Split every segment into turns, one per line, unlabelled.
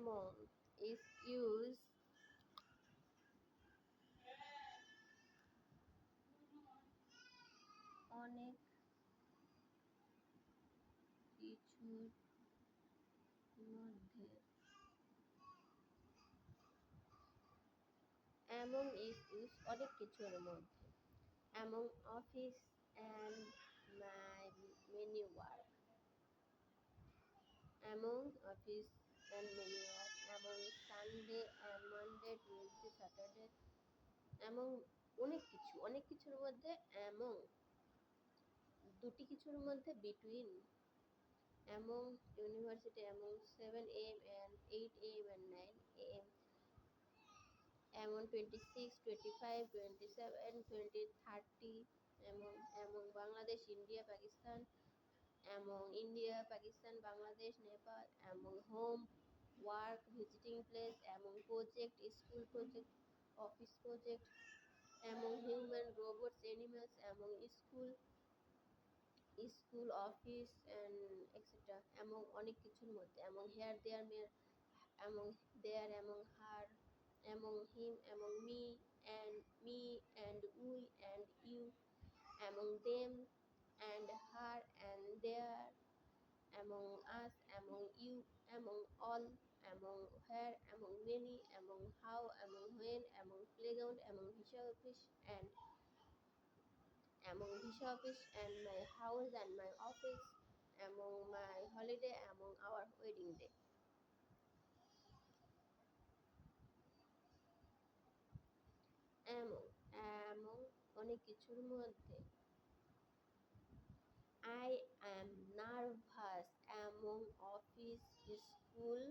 among is used অনেক কিছুর মধ্যে among is used অনেক কিছুর মধ্যে among office and my many work among office and many work among Sunday and Monday Tuesday Saturday among অনেক কিছুর মধ্যে among দুটি কিছুর মধ্যে between among university among 7 a.m. and 8 a.m. and 9 a.m. among 26 25 27 20 30 among Bangladesh India Pakistan among India Pakistan Bangladesh Nepal among home work visiting place among project school project office project among human robots animals among school office and etc among অনেক কিছুর মধ্যে among here there among there among her among him among me and we and you among them and her and there among us among you among all among where among many among how among when among playground among visa office and among visa office and my house and my office among my holiday among our wedding day among অনেক কিছুর মধ্যে I am nervous among office school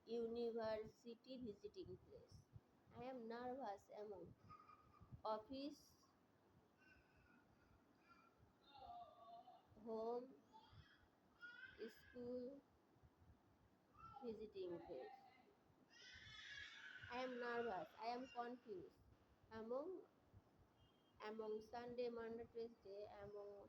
university visiting place I am nervous among office home school visiting place I am nervous I am confused among Sunday Monday Tuesday among